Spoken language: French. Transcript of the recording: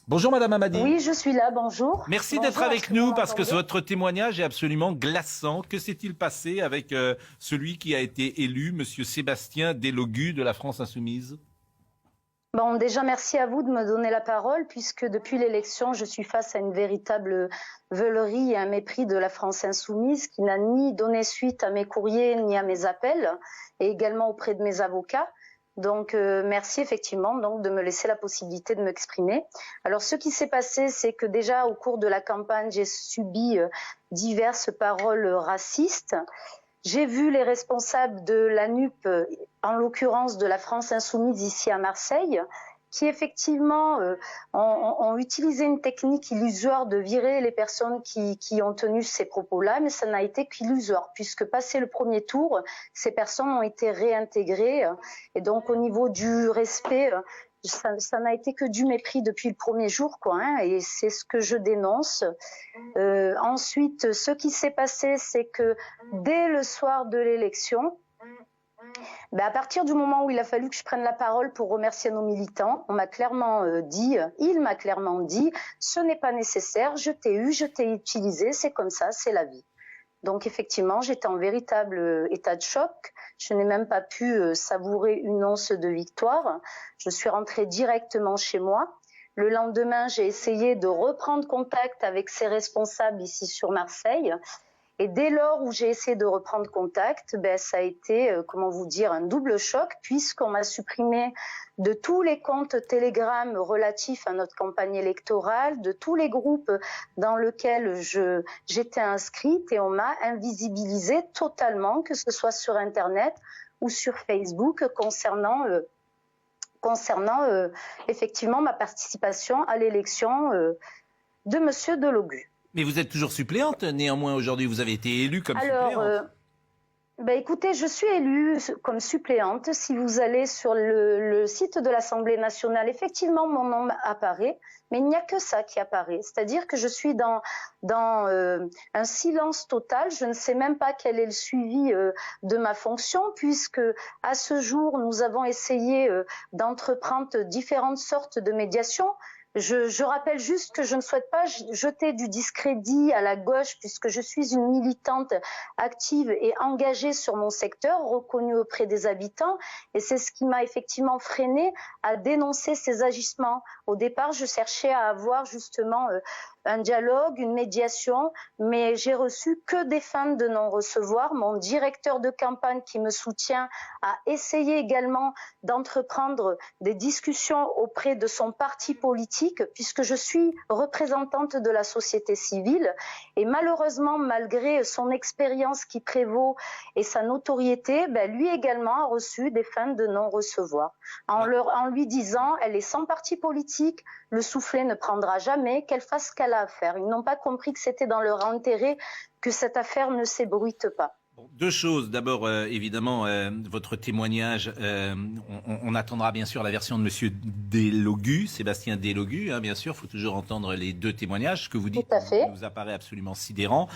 Bonjour Madame Amadi. Oui, je suis là, bonjour. Merci Bonjour, d'être avec est-ce que nous vous parce que m'entendez? votre témoignage est absolument glaçant. Que s'est-il passé avec celui qui a été élu, Monsieur Sébastien Delogu de la France Insoumise? Bon, déjà, merci à vous de me donner la parole, puisque depuis l'élection, je suis face à une véritable veulerie et un mépris de la France Insoumise qui n'a ni donné suite à mes courriers ni à mes appels, et également auprès de mes avocats. Donc, merci effectivement donc, de me laisser la possibilité de m'exprimer. Alors, ce qui s'est passé, c'est que déjà, au cours de la campagne, j'ai subi diverses paroles racistes. J'ai vu les responsables de la NUP, en l'occurrence de la France Insoumise ici à Marseille, qui effectivement ont utilisé une technique illusoire de virer les personnes qui ont tenu ces propos-là, mais ça n'a été qu'illusoire, puisque passé le premier tour, ces personnes ont été réintégrées. Et donc au niveau du respect, ça n'a été que du mépris depuis le premier jour, quoi, hein, et c'est ce que je dénonce. Ensuite, ce qui s'est passé, c'est que dès le soir de l'élection, à partir du moment où il a fallu que je prenne la parole pour remercier nos militants, il m'a clairement dit, ce n'est pas nécessaire, je t'ai eu, je t'ai utilisé, c'est comme ça, c'est la vie. Donc effectivement, j'étais en véritable état de choc. Je n'ai même pas pu savourer une once de victoire. Je suis rentrée directement chez moi. Le lendemain, j'ai essayé de reprendre contact avec ces responsables ici sur Marseille. Et dès lors où j'ai essayé de reprendre contact, ça a été, un double choc, puisqu'on m'a supprimé de tous les comptes Telegram relatifs à notre campagne électorale, de tous les groupes dans lesquels j'étais inscrite, et on m'a invisibilisé totalement, que ce soit sur Internet ou sur Facebook, concernant effectivement ma participation à l'élection de Monsieur Delogu. Mais vous êtes toujours suppléante, néanmoins aujourd'hui vous avez été élue comme suppléante. Écoutez, je suis élue comme suppléante. Si vous allez sur le site de l'Assemblée nationale, effectivement mon nom apparaît, mais il n'y a que ça qui apparaît. C'est-à-dire que je suis dans un silence total. Je ne sais même pas quel est le suivi de ma fonction, puisque à ce jour nous avons essayé d'entreprendre différentes sortes de médiations. Je rappelle juste que je ne souhaite pas jeter du discrédit à la gauche, puisque je suis une militante active et engagée sur mon secteur, reconnue auprès des habitants, et c'est ce qui m'a effectivement freinée à dénoncer ces agissements. Au départ, je cherchais à avoir justement un dialogue, une médiation, mais j'ai reçu que des fins de non-recevoir. Mon directeur de campagne qui me soutient a essayé également d'entreprendre des discussions auprès de son parti politique, puisque je suis représentante de la société civile, et malheureusement, malgré son expérience qui prévaut et sa notoriété, lui également a reçu des fins de non-recevoir. En lui disant, elle est sans parti politique, le soufflet ne prendra jamais, qu'elle fasse ce qu'elle a à faire. Ils n'ont pas compris que c'était dans leur intérêt que cette affaire ne s'ébruite pas. Bon, deux choses. D'abord, évidemment, votre témoignage, on attendra bien sûr la version de Monsieur Delogu, Sébastien Delogu, hein, bien sûr, il faut toujours entendre les deux témoignages. Ce que vous dites nous apparaît absolument sidérant.